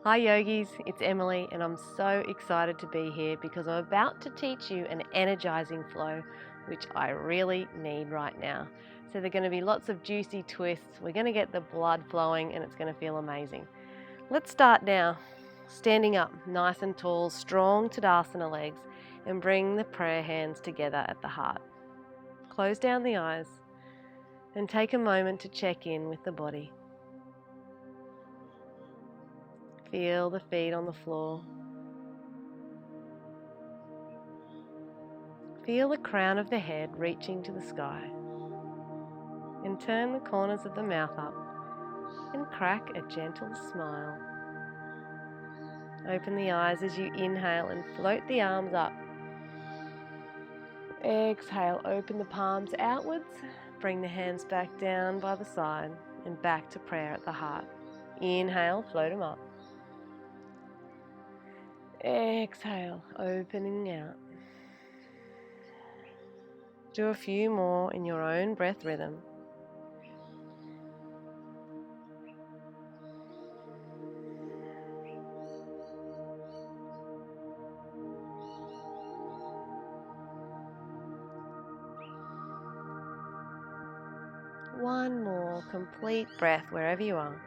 Hi yogis, it's Emily and I'm so excited to be here because I'm about to teach you an energizing flow which I really need right now. So there are going to be lots of juicy twists, we're going to get the blood flowing and it's going to feel amazing. Let's start now. Standing up nice and tall, strong Tadasana legs, and bring the prayer hands together at the heart. Close down the eyes and take a moment to check in with the body. Feel the feet on the floor. Feel the crown of the head reaching to the sky. And turn the corners of the mouth up and crack a gentle smile. Open the eyes as you inhale and float the arms up. Exhale, open the palms outwards. Bring the hands back down by the side and back to prayer at the heart. Inhale, float them up. Exhale, opening out. Do a few more in your own breath rhythm. One more complete breath wherever you are.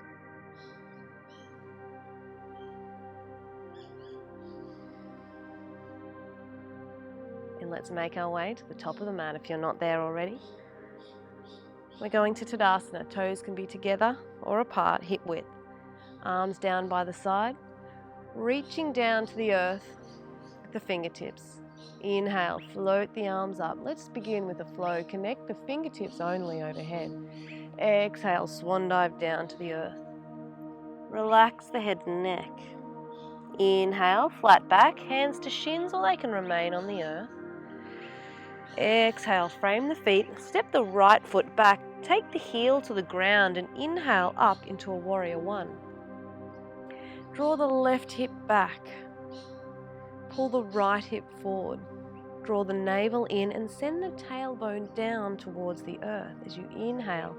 And let's make our way to the top of the mat if you're not there already. We're going to Tadasana. Toes can be together or apart, hip width. Arms down by the side, reaching down to the earth with the fingertips. Inhale, float the arms up. Let's begin with a flow. Connect the fingertips only overhead. Exhale, swan dive down to the earth. Relax the head and neck. Inhale, flat back, hands to shins or they can remain on the earth. Exhale, frame the feet, step the right foot back, take the heel to the ground and inhale up into a warrior one. Draw the left hip back, pull the right hip forward, draw the navel in and send the tailbone down towards the earth as you inhale.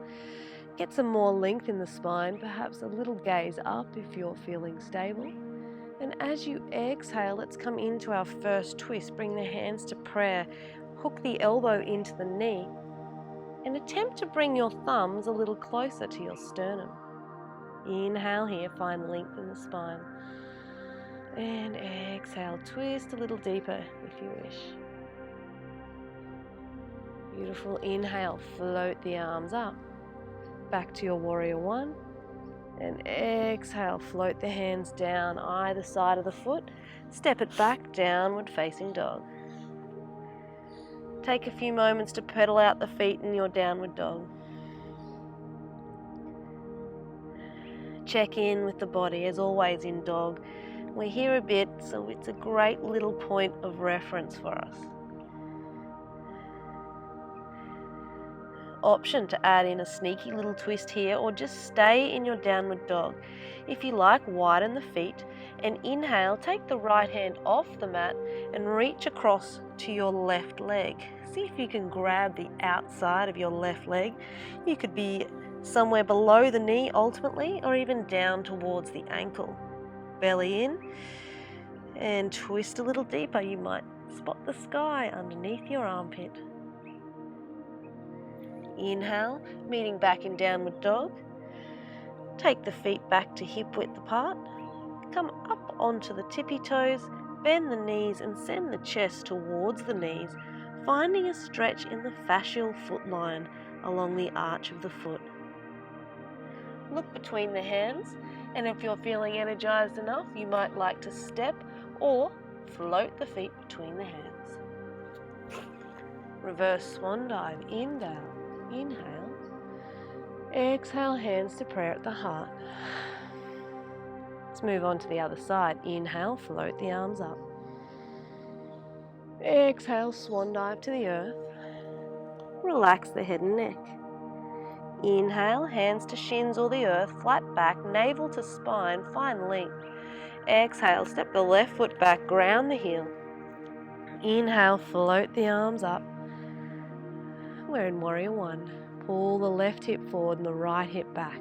Get some more length in the spine, perhaps a little gaze up if you're feeling stable. And as you exhale, let's come into our first twist. Bring the hands to prayer. Hook the elbow into the knee and attempt to bring your thumbs a little closer to your sternum. Inhale here, find length in the spine. And exhale, twist a little deeper if you wish. Beautiful. Inhale, float the arms up. Back to your warrior one. And exhale, float the hands down either side of the foot. Step it back, downward facing dog. Take a few moments to pedal out the feet in your downward dog. Check in with the body as always in dog. We're here a bit, so it's a great little point of reference for us. Option to add in a sneaky little twist here or just stay in your downward dog. If you like, widen the feet and inhale, take the right hand off the mat and reach across to your left leg. See if you can grab the outside of your left leg. You could be somewhere below the knee ultimately or even down towards the ankle. Belly in and twist a little deeper. You might spot the sky underneath your armpit. Inhale, meeting back in downward dog. Take the feet back to hip width apart. Come up onto the tippy toes, bend the knees and send the chest towards the knees, finding a stretch in the fascial foot line along the arch of the foot. Look between the hands, and if you're feeling energized enough, you might like to step or float the feet between the hands. Reverse swan dive, inhale, exhale, hands to prayer at the heart. Let's move on to the other side. Inhale, float the arms up. Exhale, swan dive to the earth. Relax the head and neck. Inhale, hands to shins or the earth, flat back, navel to spine, find length. Exhale, step the left foot back, ground the heel. Inhale, float the arms up. We're in warrior one. Pull the left hip forward and the right hip back.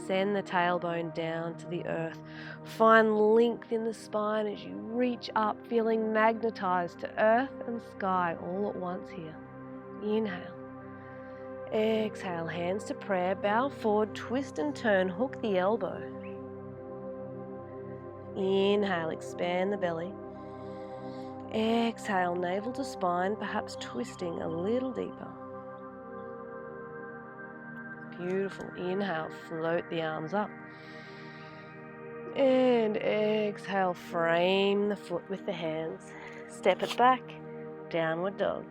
Send the tailbone down to the earth. Find length in the spine as you reach up, feeling magnetized to earth and sky all at once here. Inhale. Exhale, hands to prayer, bow forward, twist and turn, hook the elbow. Inhale, expand the belly. Exhale, navel to spine, perhaps twisting a little deeper. Beautiful. Inhale, float the arms up. And exhale, frame the foot with the hands. Step it back, downward dog.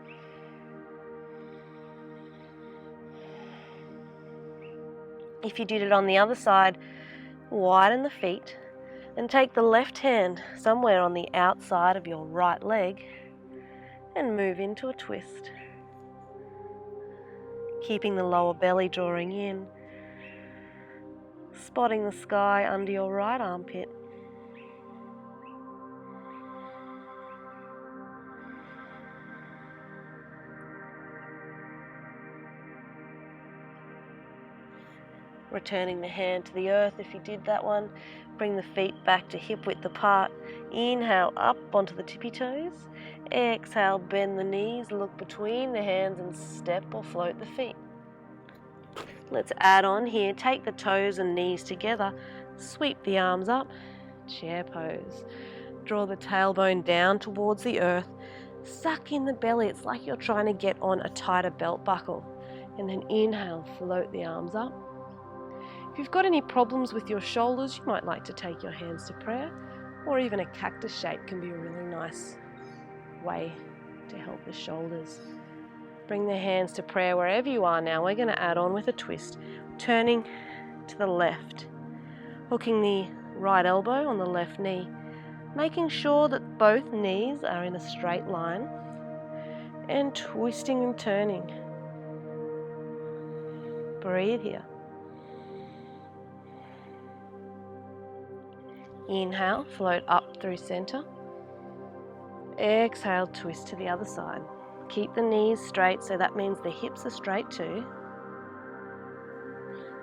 If you did it on the other side, widen the feet and take the left hand somewhere on the outside of your right leg and move into a twist. Keeping the lower belly drawing in, spotting the sky under your right armpit. Returning the hand to the earth if you did that one. Bring the feet back to hip width apart. Inhale up onto the tippy toes. Exhale, bend the knees, look between the hands and step or float the feet. Let's add on here. Take the toes and knees together. Sweep the arms up. Chair pose. Draw the tailbone down towards the earth. Suck in the belly. It's like you're trying to get on a tighter belt buckle. And then inhale, float the arms up. If you've got any problems with your shoulders, you might like to take your hands to prayer, or even a cactus shape can be a really nice way to help the shoulders. Bring the hands to prayer wherever you are now. We're going to add on with a twist, turning to the left, hooking the right elbow on the left knee, making sure that both knees are in a straight line, and twisting and turning. Breathe here. Inhale, float up through center. Exhale, twist to the other side. Keep the knees straight, so that means the hips are straight too.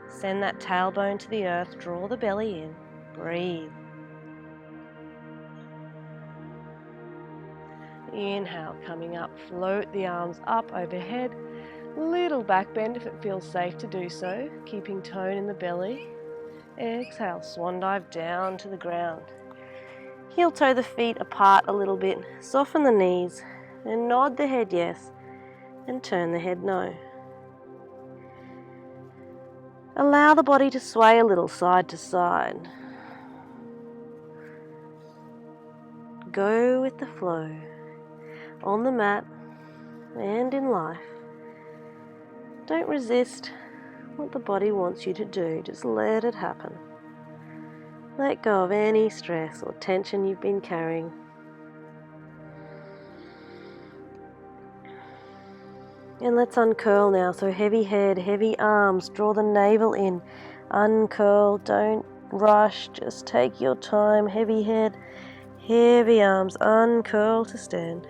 Send that tailbone to the earth, draw the belly in, breathe. Inhale, coming up, float the arms up overhead. Little back bend if it feels safe to do so, keeping tone in the belly. Exhale, swan dive down to the ground. Heel toe the feet apart a little bit, soften the knees, and nod the head yes, and turn the head no. Allow the body to sway a little side to side. Go with the flow, on the mat and in life. Don't resist what the body wants you to do, just let it happen. Let go of any stress or tension you've been carrying. And let's uncurl now, so heavy head, heavy arms, draw the navel in, uncurl, don't rush, just take your time, heavy head, heavy arms, uncurl to stand.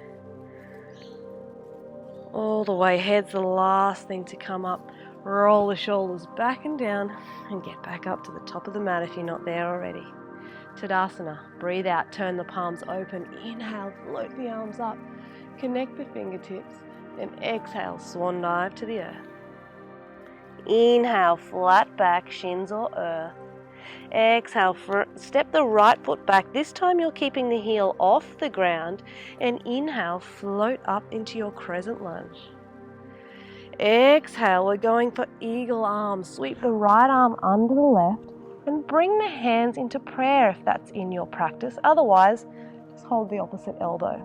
All the way, head's the last thing to come up. Roll the shoulders back and down and get back up to the top of the mat if you're not there already. Tadasana, breathe out, turn the palms open, inhale, float the arms up, connect the fingertips, and exhale, swan dive to the earth. Inhale, flat back, shins or earth. Exhale, step the right foot back. This time you're keeping the heel off the ground, and inhale, float up into your crescent lunge. Exhale, we're going for eagle arms. Sweep the right arm under the left and bring the hands into prayer if that's in your practice. Otherwise, just hold the opposite elbow.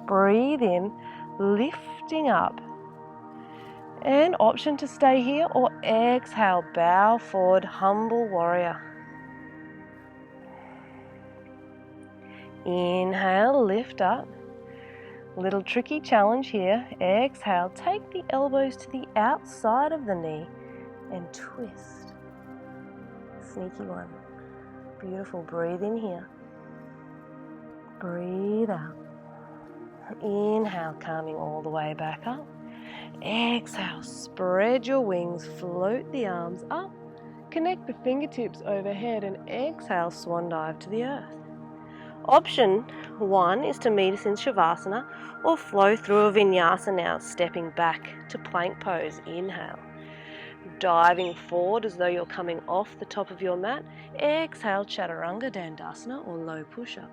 Breathe in, lifting up. And option to stay here or exhale, bow forward, humble warrior. Inhale, lift up. Little tricky challenge here. Exhale, take the elbows to the outside of the knee and twist. Sneaky one. Beautiful. Breathe in here. Breathe out. Inhale, coming all the way back up. Exhale, spread your wings, float the arms up. Connect the fingertips overhead and exhale, swan dive to the earth. Option 1 is to meet us in Shavasana or flow through a Vinyasa now, stepping back to plank pose. Inhale. Diving forward as though you're coming off the top of your mat. Exhale, Chaturanga Dandasana or low push-up.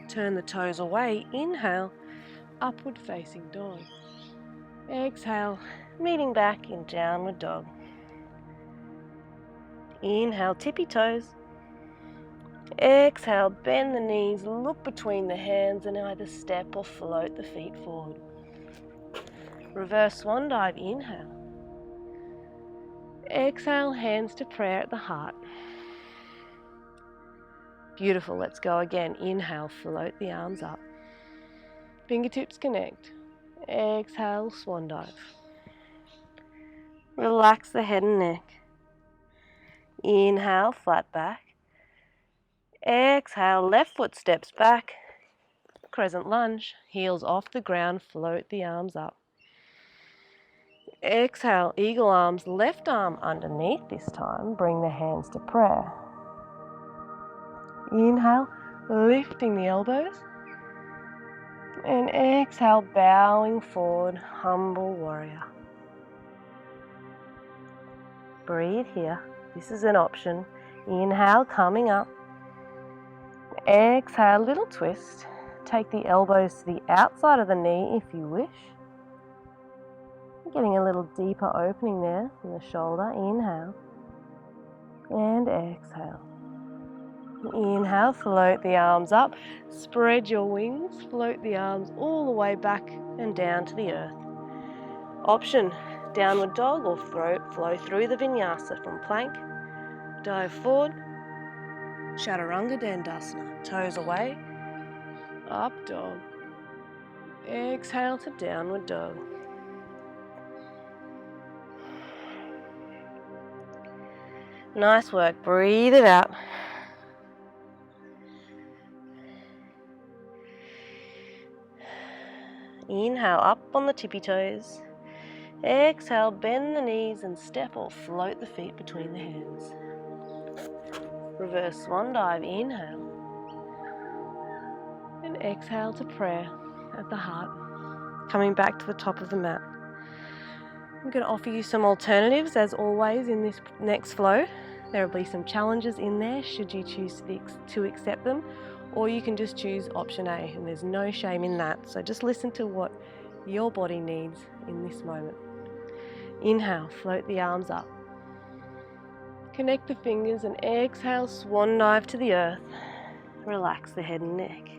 Turn the toes away. Inhale, upward facing dog. Exhale, meeting back in downward dog. Inhale, tippy toes. Exhale, bend the knees, look between the hands and either step or float the feet forward. Reverse swan dive, inhale. Exhale, hands to prayer at the heart. Beautiful, let's go again. Inhale, float the arms up. Fingertips connect. Exhale, swan dive. Relax the head and neck. Inhale, flat back. Exhale, left foot steps back. Crescent lunge, heels off the ground, float the arms up. Exhale, eagle arms, left arm underneath this time. Bring the hands to prayer. Inhale, lifting the elbows. And exhale, bowing forward, humble warrior. Breathe here. This is an option. Inhale, coming up. Exhale, little twist. Take the elbows to the outside of the knee if you wish. Getting a little deeper opening there in the shoulder. Inhale. And exhale. Inhale, float the arms up. Spread your wings. Float the arms all the way back and down to the earth. Option, downward dog or flow through the Vinyasa from plank. Dive forward. Chaturanga Dandasana. Toes away. Up dog. Exhale to downward dog. Nice work. Breathe it out. Inhale, up on the tippy toes. Exhale, bend the knees and step or float the feet between the hands. Reverse swan dive. Inhale. And exhale to prayer at the heart. Coming back to the top of the mat. I'm going to offer you some alternatives as always in this next flow. There will be some challenges in there should you choose to accept them, or you can just choose option A, and there's no shame in that. So just listen to what your body needs in this moment. Inhale, float the arms up. Connect the fingers and exhale, swan dive to the earth. Relax the head and neck.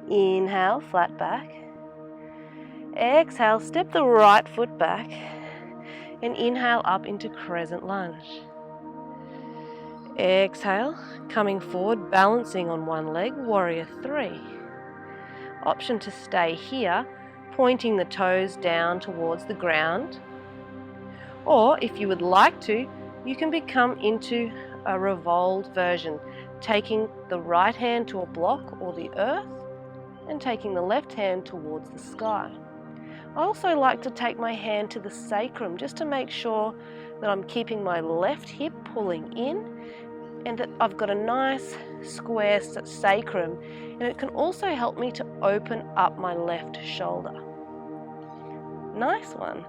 Inhale, flat back. Exhale, step the right foot back and inhale up into Crescent Lunge. Exhale, coming forward, balancing on one leg, Warrior 3. Option to stay here, pointing the toes down towards the ground. Or if you would like to, you can become into a revolved version, taking the right hand to a block or the earth and taking the left hand towards the sky. I also like to take my hand to the sacrum just to make sure that I'm keeping my left hip pulling in and that I've got a nice square sacrum, and it can also help me to open up my left shoulder. Nice one.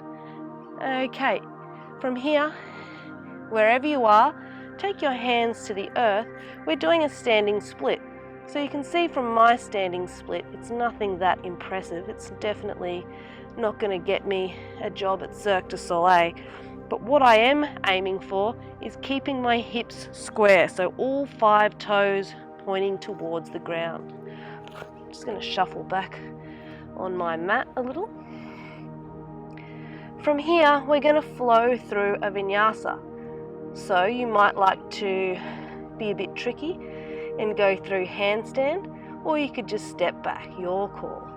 Okay, from here, wherever you are, take your hands to the earth. We're doing a standing split. So you can see from my standing split, it's nothing that impressive. It's definitely not going to get me a job at Cirque du Soleil. But what I am aiming for is keeping my hips square, so all 5 toes pointing towards the ground. I'm just going to shuffle back on my mat a little. From here, we're going to flow through a Vinyasa. So you might like to be a bit tricky and go through handstand, or you could just step back, your call.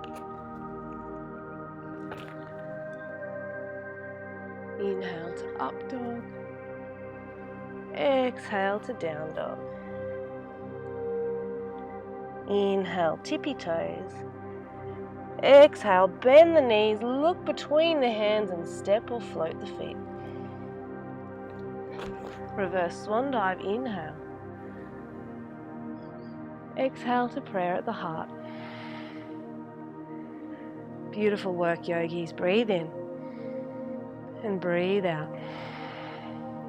Inhale to up dog. Exhale to down dog. Inhale, tippy toes. Exhale, bend the knees, look between the hands and step or float the feet. Reverse swan dive, inhale. Exhale to prayer at the heart. Beautiful work, yogis. Breathe in and breathe out.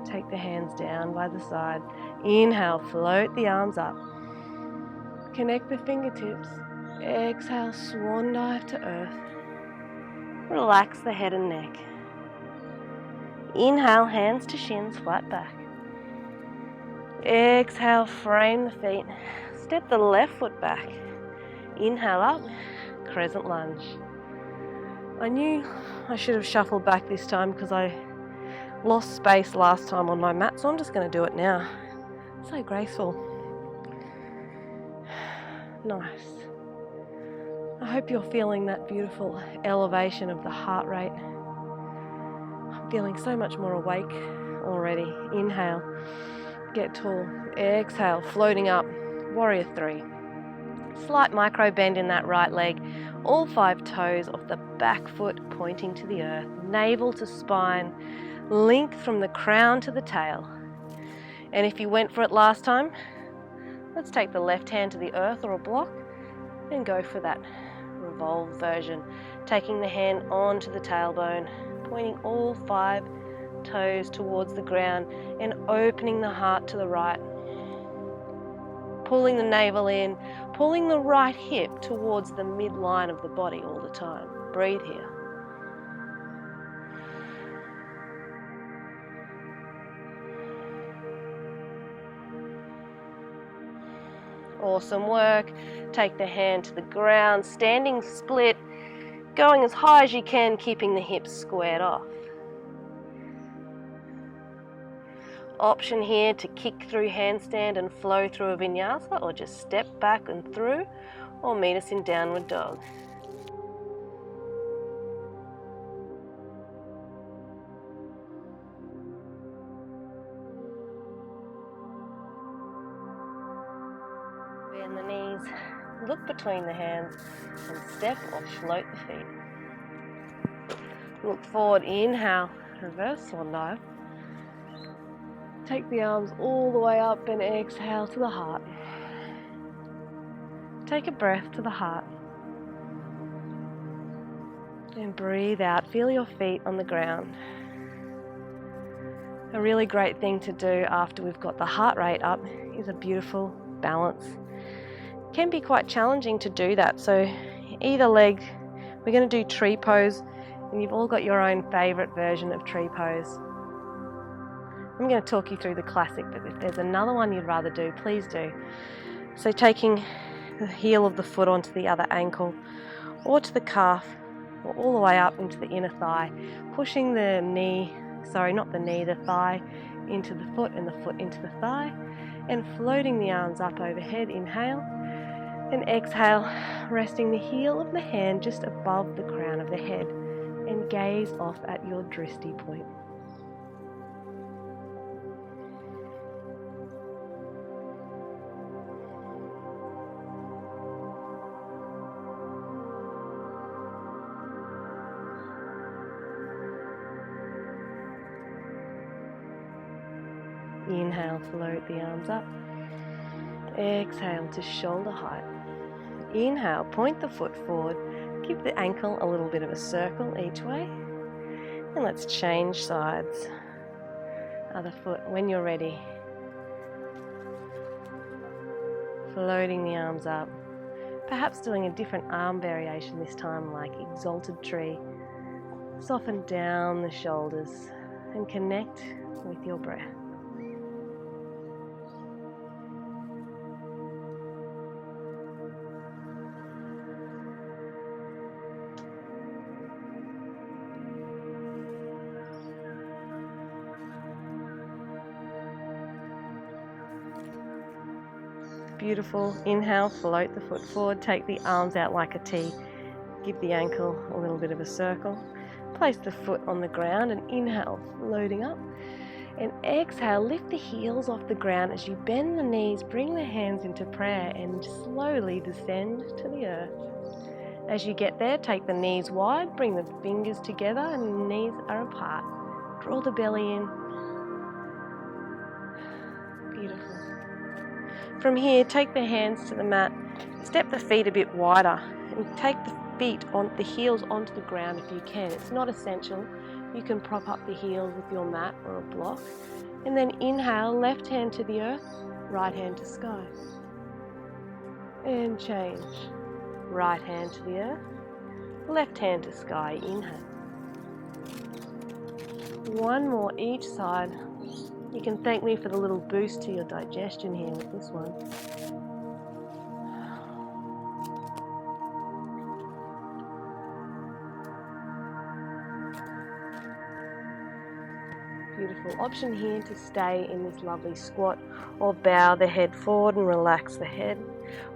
Take the hands down by the side. Inhale, float the arms up. Connect the fingertips. Exhale, swan dive to earth. Relax the head and neck. Inhale, hands to shins, flat back. Exhale, frame the feet. Step the left foot back. Inhale up, crescent lunge. I knew I should have shuffled back this time because I lost space last time on my mat, so I'm just going to do it now. So graceful. Nice. I hope you're feeling that beautiful elevation of the heart rate. I'm feeling so much more awake already. Inhale, get tall. Exhale, floating up, warrior three. Slight micro bend in that right leg. All 5 toes of the back foot pointing to the earth. Navel to spine. Length from the crown to the tail. And if you went for it last time, let's take the left hand to the earth or a block and go for that revolve version. Taking the hand onto the tailbone, pointing all 5 toes towards the ground and opening the heart to the right. Pulling the navel in, pulling the right hip towards the midline of the body all the time. Breathe here. Awesome work. Take the hand to the ground, standing split, going as high as you can, keeping the hips squared off. Option here to kick through handstand and flow through a vinyasa, or just step back and through, or meet us in downward dog. Bend the knees, look between the hands, and step or float the feet. Look forward, inhale, reverse swan dive. Take the arms all the way up and exhale to the heart. Take a breath to the heart. And breathe out. Feel your feet on the ground. A really great thing to do after we've got the heart rate up is a beautiful balance. It can be quite challenging to do that. So either leg, we're going to do tree pose, and you've all got your own favourite version of tree pose. I'm going to talk you through the classic, but if there's another one you'd rather do, please do. So taking the heel of the foot onto the other ankle, or to the calf, or all the way up into the inner thigh, pushing the the thigh into the foot and the foot into the thigh, and floating the arms up overhead. Inhale, and exhale, resting the heel of the hand just above the crown of the head, and gaze off at your drishti point. Inhale, float the arms up. Exhale to shoulder height. Inhale, point the foot forward. Give the ankle a little bit of a circle each way. And let's change sides. Other foot when you're ready. Floating the arms up. Perhaps doing a different arm variation this time, like exalted tree. Soften down the shoulders and connect with your breath. Beautiful. Inhale, float the foot forward, take the arms out like a T. Give the ankle a little bit of a circle. Place the foot on the ground and inhale, floating up. And exhale, lift the heels off the ground as you bend the knees, bring the hands into prayer and slowly descend to the earth. As you get there, take the knees wide, bring the fingers together and the knees are apart. Draw the belly in. From here, take the hands to the mat, step the feet a bit wider, and take the feet on the heels onto the ground if you can. It's not essential. You can prop up the heels with your mat or a block. And then inhale, left hand to the earth, right hand to sky. And change. Right hand to the earth, left hand to sky. Inhale. One more each side. You can thank me for the little boost to your digestion here with this one. Beautiful. Option here to stay in this lovely squat or bow the head forward and relax the head.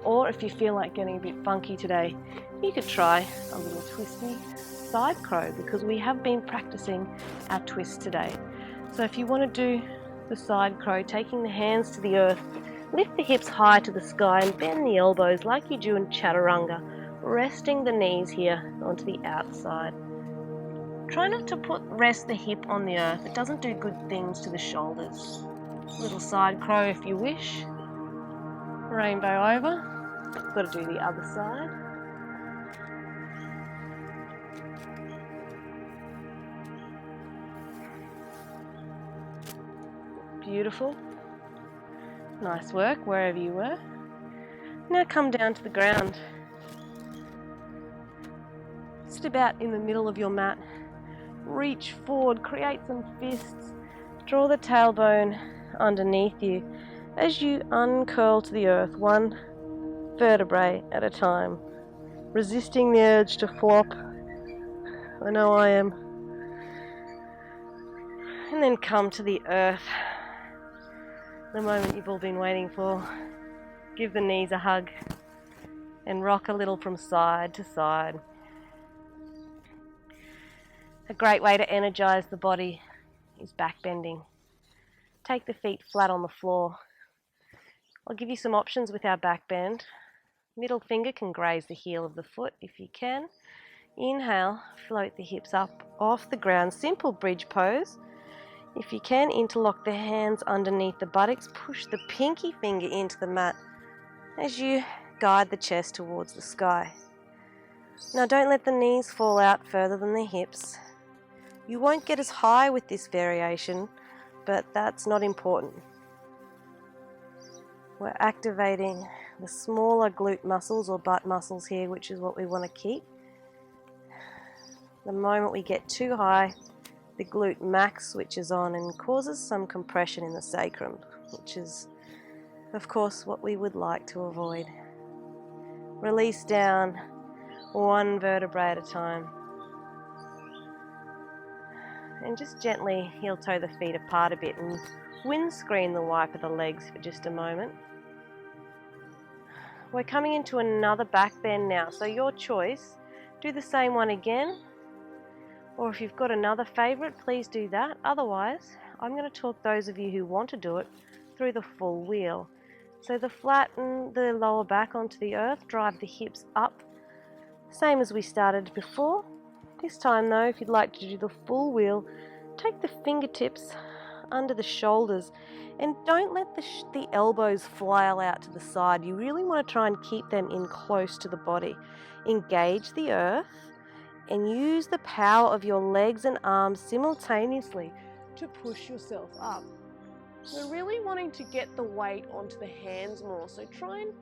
Or if you feel like getting a bit funky today, you could try a little twisty side crow because we have been practicing our twist today. So if you want to do the side crow, taking the hands to the earth, lift the hips high to the sky and bend the elbows like you do in chaturanga, resting the knees here onto the outside. Try not to rest the hip on the earth. It doesn't do good things to the shoulders. Little side crow if you wish. Rainbow over. Got to do the other side. Beautiful. Nice work wherever you were. Now come down to the ground. Sit about in the middle of your mat. Reach forward, create some fists. Draw the tailbone underneath you as you uncurl to the earth, one vertebrae at a time. Resisting the urge to flop. I know I am. And then come to the earth. The moment you've all been waiting for. Give the knees a hug and rock a little from side to side. A great way to energize the body is back bending. Take the feet flat on the floor. I'll give you some options with our back bend. Middle finger can graze the heel of the foot if you can. Inhale, float the hips up off the ground. Simple bridge pose. If you can, interlock the hands underneath the buttocks. Push the pinky finger into the mat as you guide the chest towards the sky. Now don't let the knees fall out further than the hips. You won't get as high with this variation, but that's not important. We're activating the smaller glute muscles or butt muscles here, which is what we want to keep. The moment we get too high, the glute max switches on and causes some compression in the sacrum, which is, of course, what we would like to avoid. Release down one vertebrae at a time. And just gently heel toe the feet apart a bit and windscreen the wipe of the legs for just a moment. We're coming into another back bend now, so your choice. Do the same one again, or if you've got another favourite, please do that. Otherwise, I'm going to talk those of you who want to do it through the full wheel. So flatten the lower back onto the earth, drive the hips up, same as we started before. This time though, if you'd like to do the full wheel, take the fingertips under the shoulders and don't let the elbows flail out to the side. You really want to try and keep them in close to the body. Engage the earth and use the power of your legs and arms simultaneously to push yourself up. We're really wanting to get the weight onto the hands more, so try and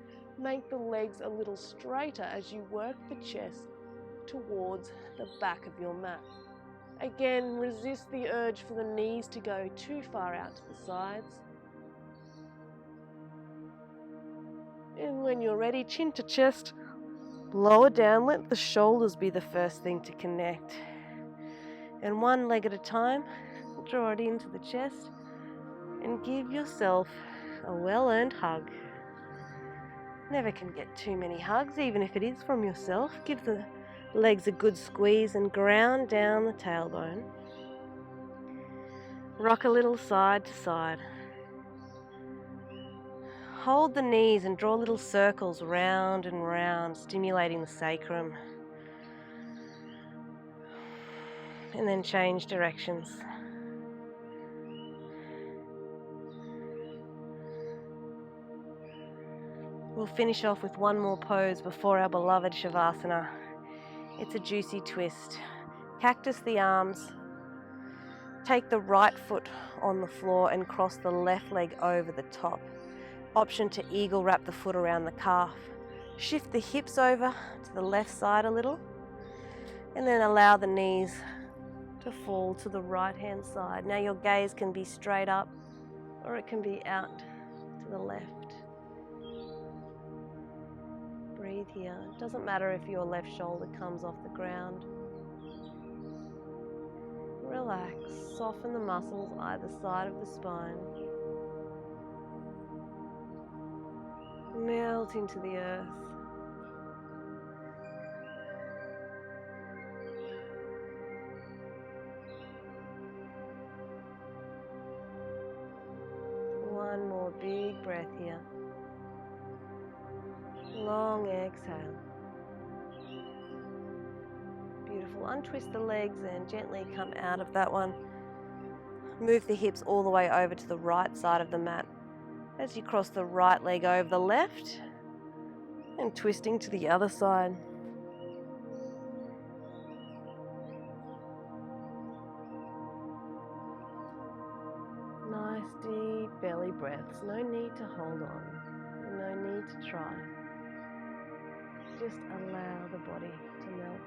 make the legs a little straighter as you work the chest towards the back of your mat. Again, resist the urge for the knees to go too far out to the sides. And when you're ready, chin to chest, lower down, let the shoulders be the first thing to connect. And one leg at a time, draw it into the chest and give yourself a well-earned hug. Never can get too many hugs, even if it is from yourself. Give the legs a good squeeze and ground down the tailbone. Rock a little side to side. Hold the knees and draw little circles round and round, stimulating the sacrum. And then change directions. We'll finish off with one more pose before our beloved Shavasana. It's a juicy twist. Cactus the arms. Take the right foot on the floor and cross the left leg over the top. Option to eagle wrap the foot around the calf. Shift the hips over to the left side a little, and then allow the knees to fall to the right hand side. Now your gaze can be straight up or it can be out to the left. Breathe here. It doesn't matter if your left shoulder comes off the ground. Relax, soften the muscles either side of the spine. Melt into the earth. One more big breath here. Long exhale. Beautiful. Untwist the legs and gently come out of that one. Move the hips all the way over to the right side of the mat as you cross the right leg over the left and twisting to the other side. Nice deep belly breaths. No need to hold on. No need to try. Just allow the body to melt.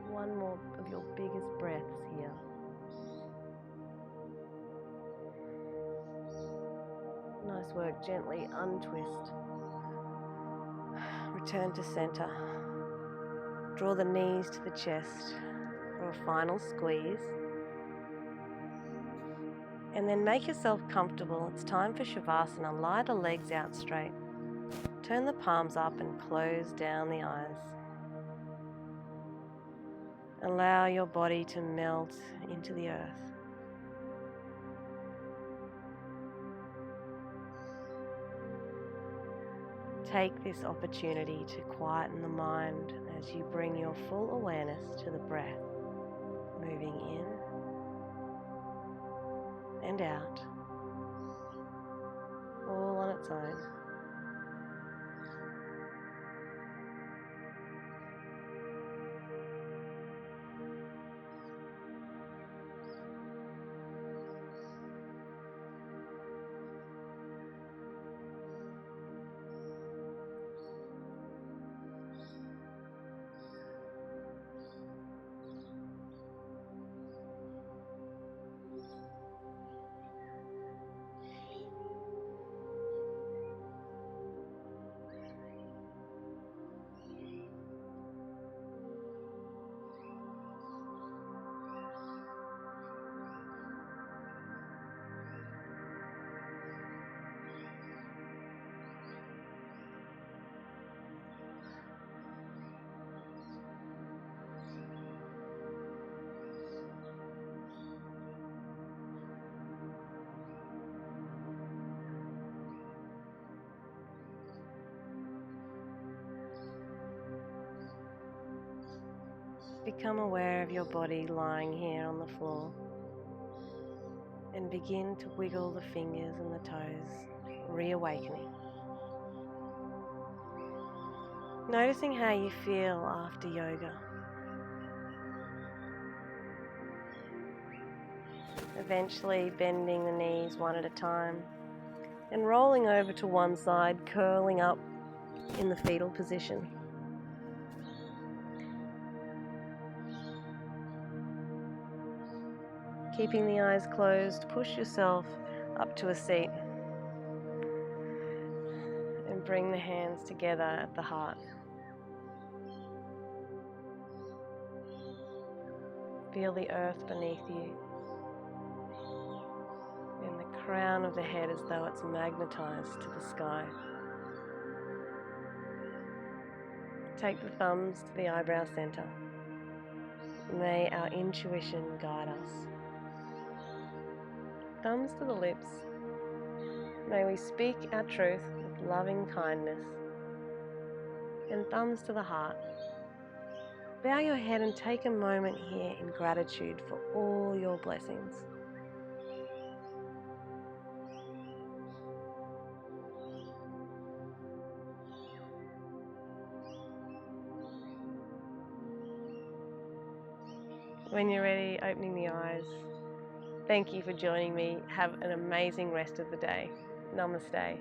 One more of your biggest breaths here. Nice work. Gently untwist. Return to center. Draw the knees to the chest for a final squeeze. And then make yourself comfortable. It's time for Shavasana. Lie the legs out straight. Turn the palms up and close down the eyes. Allow your body to melt into the earth. Take this opportunity to quieten the mind as you bring your full awareness to the breath, moving in and out, all on its own. Become aware of your body lying here on the floor and begin to wiggle the fingers and the toes, reawakening. Noticing how you feel after yoga. Eventually bending the knees one at a time and rolling over to one side, curling up in the fetal position. Keeping the eyes closed, push yourself up to a seat and bring the hands together at the heart. Feel the earth beneath you and the crown of the head as though it's magnetized to the sky. Take the thumbs to the eyebrow center. May our intuition guide us. Thumbs to the lips, May we speak our truth with loving kindness. And thumbs to the heart. Bow your head and take a moment here in gratitude for all your blessings. When you're ready, opening the eyes. Thank you for joining me. Have an amazing rest of the day. Namaste.